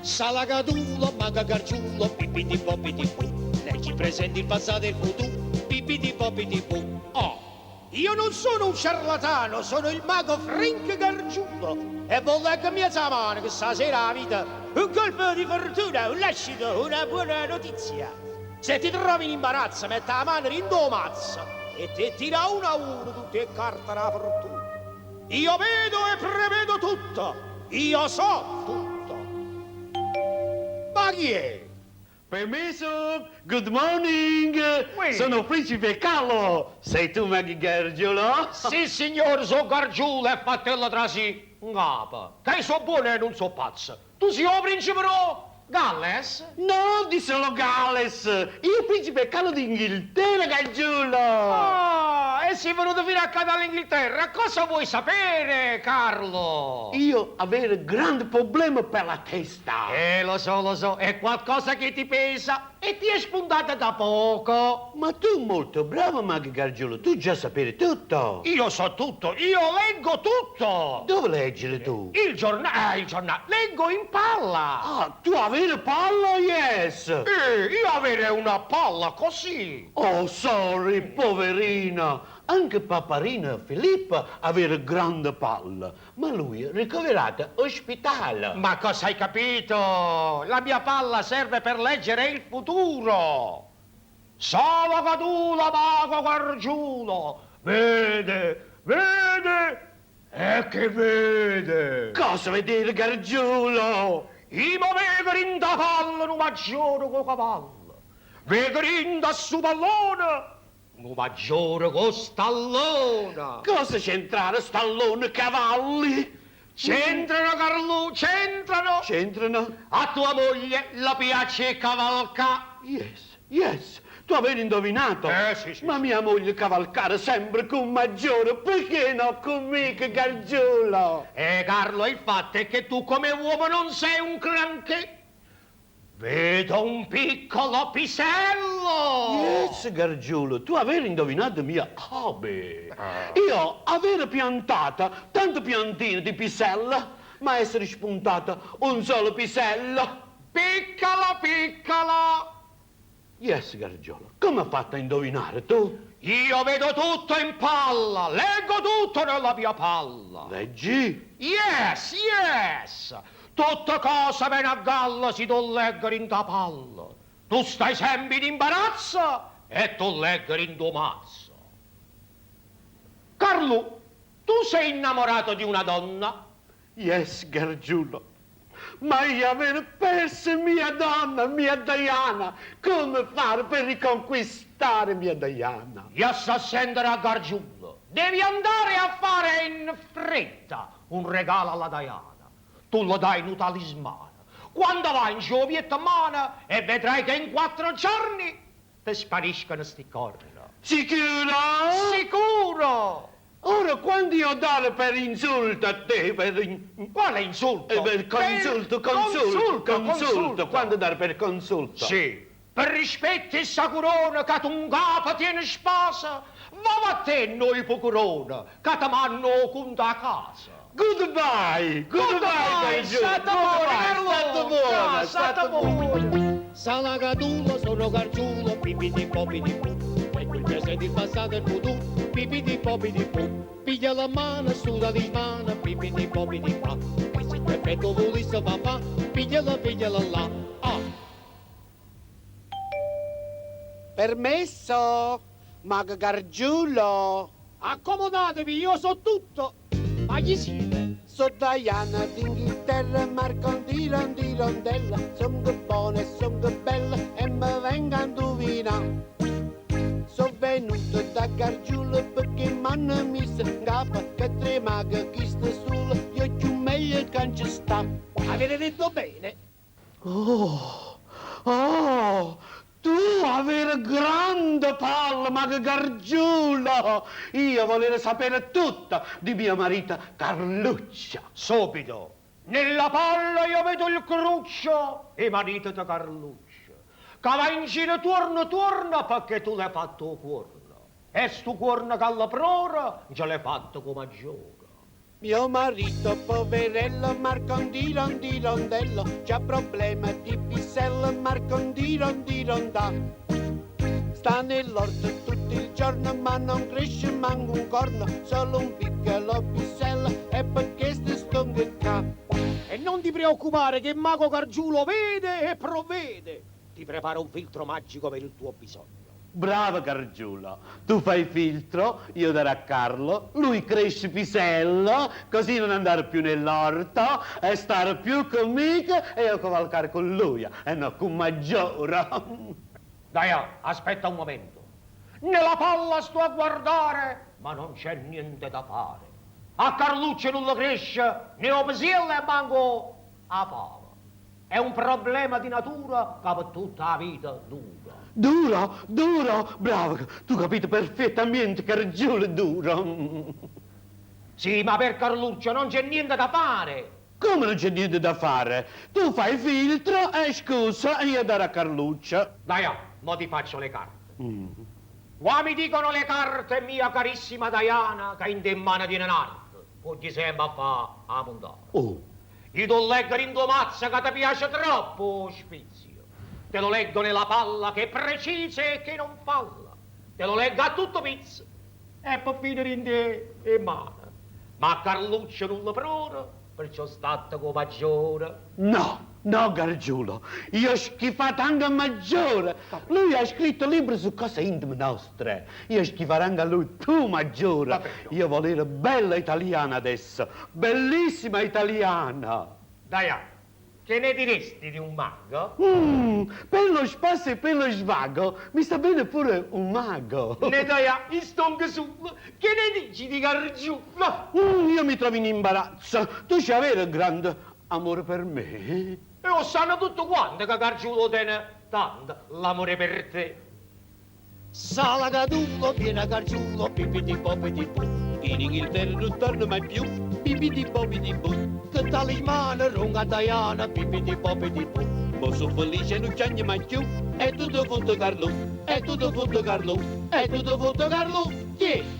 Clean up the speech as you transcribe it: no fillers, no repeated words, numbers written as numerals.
Salagatulo, maga gargiulo, pipiti popiti pu. Leggi presenti il passato e il futuro, pipiti popiti pu. Oh, io non sono un ciarlatano, sono il mago Frank Gargiulo. E voglio mezza mano che stasera la vita, un colpo di fortuna, un lascito, una buona notizia. Se ti trovi in imbarazzo, metti la mano in tuo mazzo e ti tira uno a uno tutte le carte della fortuna. Io vedo e prevedo tutto, io so tutto. Ma chi è? Permesso, good morning. Oui. Sono principe Carlo. Sei tu Maghi Gargiulo? Sì, signore, sono Gargiulo e fratello tra sì. Ngapa, che so buono e non so pazzo. Tu sei o principe Galles? No, di solo Galles. Io principe Carlo d'Inghilterra, Gargiulo. Ah, e sei venuto fino a casa dall'Inghilterra. Cosa vuoi sapere, Carlo? Io avere grande problema per la testa. Lo so, è qualcosa che ti pesa e ti è spuntata da poco. Ma tu molto bravo, Maghi Gargiulo. Tu già sapere tutto. Io so tutto, io leggo tutto. Dove leggere tu? Il giornale, leggo in palla. Ah, tu avere palla, yes. Io avere una palla così. Oh, sorry, poverina. Anche Paparina Filippa avere grande palla, ma lui è ricoverato ospitale. Ma cosa hai capito? La mia palla serve per leggere il futuro. Solo Cadulo, mago Gargiulo, vede, e che vede? Cosa vedere, Gargiulo? I movegri in da palla, un maggiore co cavallo. Vegri in da su pallone, un maggiore co stallone. Cosa c'entrare stallone cavalli? C'entrano, Carlo, c'entrano. C'entrano? A tua moglie la piace cavalca. Yes. Tu avevi indovinato? Sì. Ma mia moglie cavalcare sempre con maggiore, perché no con me, Gargiulo? Carlo, il fatto è che tu come uomo non sei un granché. Vedo un piccolo pisello. Yes, Gargiulo, tu avevi indovinato mia hobby. Io avevo piantata tante piantine di pisella, ma essere spuntata un solo pisello. Piccola. Yes, Gargiulo, come hai fatto a indovinare tu? Io vedo tutto in palla, leggo tutto nella mia palla. Leggi? Yes. Tutte cose viene a galla si tu leggere in ta palla. Tu stai sempre in imbarazzo e tu leggere in tuo mazzo. Carlo, tu sei innamorato di una donna? Yes, Gargiulo. Ma io avevo perso mia donna, mia Diana. Come fare per riconquistare mia Diana? Io sto a sentire a Gargiulo. Devi andare a fare in fretta un regalo alla Diana. Tu lo dai in un talismano. Quando vai in giovietta mano e vedrai che in 4 giorni ti spariscono sti corna. Sicuro? Sicuro! Ora, quando io dare per insulto a te, Quale insulto? Consulto. Quando dare per consulto? Sì. Per rispetto e sacurone che tu un capo tieni sposa, va a te noi procurone, che ti manno conto a casa. Goodbye, State buono. Salagatulo, sono Gargiulo, pipiti popiti pu. Ecco il presente, il passato e il futuro, pipiti popiti pu. Piglia la mano, studa di mano, pipiti popiti pa. E se il perfetto volesse papà, pigliala là. Ah. Permesso, Mago Gargiulo. Accomodatevi, io so tutto. Ma chi siete? So Diana d'Inghilterra, Marco di Rondella. Son che buona e son che bella e mi venga a indovinare. Sono venuto da Gargiulo perché m'hanno messo in capo che 3 maghi chi sta solo, io più meglio che non ci sta. Avete detto bene. Oh, tu avere grande palla, Mago Gargiulo. Io volevo sapere tutto di mia marita Carluccia. Subito. Nella palla io vedo il cruccio e marito di Carluccia. Che va in giro torna perché tu l'hai fatto cuorno. E stu cuorno che alla prora ce l'hai fatto come gioca. Mio marito, poverello, Marcondirondello, c'ha problema di pisello, Marcondirondà. Sta nell'orto tutto il giorno, ma non cresce manco un corno, solo un piccolo pisello, e perché sto qua. E non ti preoccupare che il mago Gargiulo vede e provvede. Ti prepara un filtro magico per il tuo bisogno. Brava Gargiulo, tu fai filtro, io darò a Carlo, lui cresce pisello, così non andare più nell'orto e stare più conmigo e io cavalcare con lui, e non con maggiore. Dai, aspetta un momento. Nella palla sto a guardare, ma non c'è niente da fare. A Carluccio non lo cresce, né o pisello e manco a palla. È un problema di natura che per tutta la vita dura. Duro, bravo, tu capito perfettamente che Gargiulo è duro. Sì, ma per Carluccio non c'è niente da fare. Come non c'è niente da fare? Tu fai filtro e scusa e io darò a Carluccio. Dai, mo ti faccio le carte. Qua mi dicono le carte, mia carissima Diana, che in te mano tiene un'arte. Poi sempre a fa a montare. Oh. Gli do leggere in tua mazza che ti piace troppo, spizio. Te lo leggo nella palla che è precisa e che non falla. Te lo leggo a tutto pizzo. E poi finire in te e mano. Ma Carluccio non lo prora, perciò state con maggiore. No, Gargiulo, io ho schifato anche a maggiore. Lui ha scritto libri su cose intime nostre. Io schifare anche a lui, tu maggiore. Io volevo bella italiana adesso, bellissima italiana. Dai, che ne diresti di un mago? Per lo spazio e per lo svago mi sta bene pure un mago. Ne dai in stonco su, che ne dici di Gargiulo? Io mi trovo in imbarazzo. Tu c'hai avere grande amore per me? E lo sanno tutto quanto che Gargiulo tiene tanto l'amore per te. Sala Gadullo, viene a Gargiulo, pipiti popiti pu. In Inghilterra non torna mai più, pipiti popiti pu. Che talismano, runga Diana, pipiti popiti pu. Ma sono felice, non c'è mai più. È tutto fatto Carlo, è tutto fatto Carlo, è tutto fatto Carlo. Chi?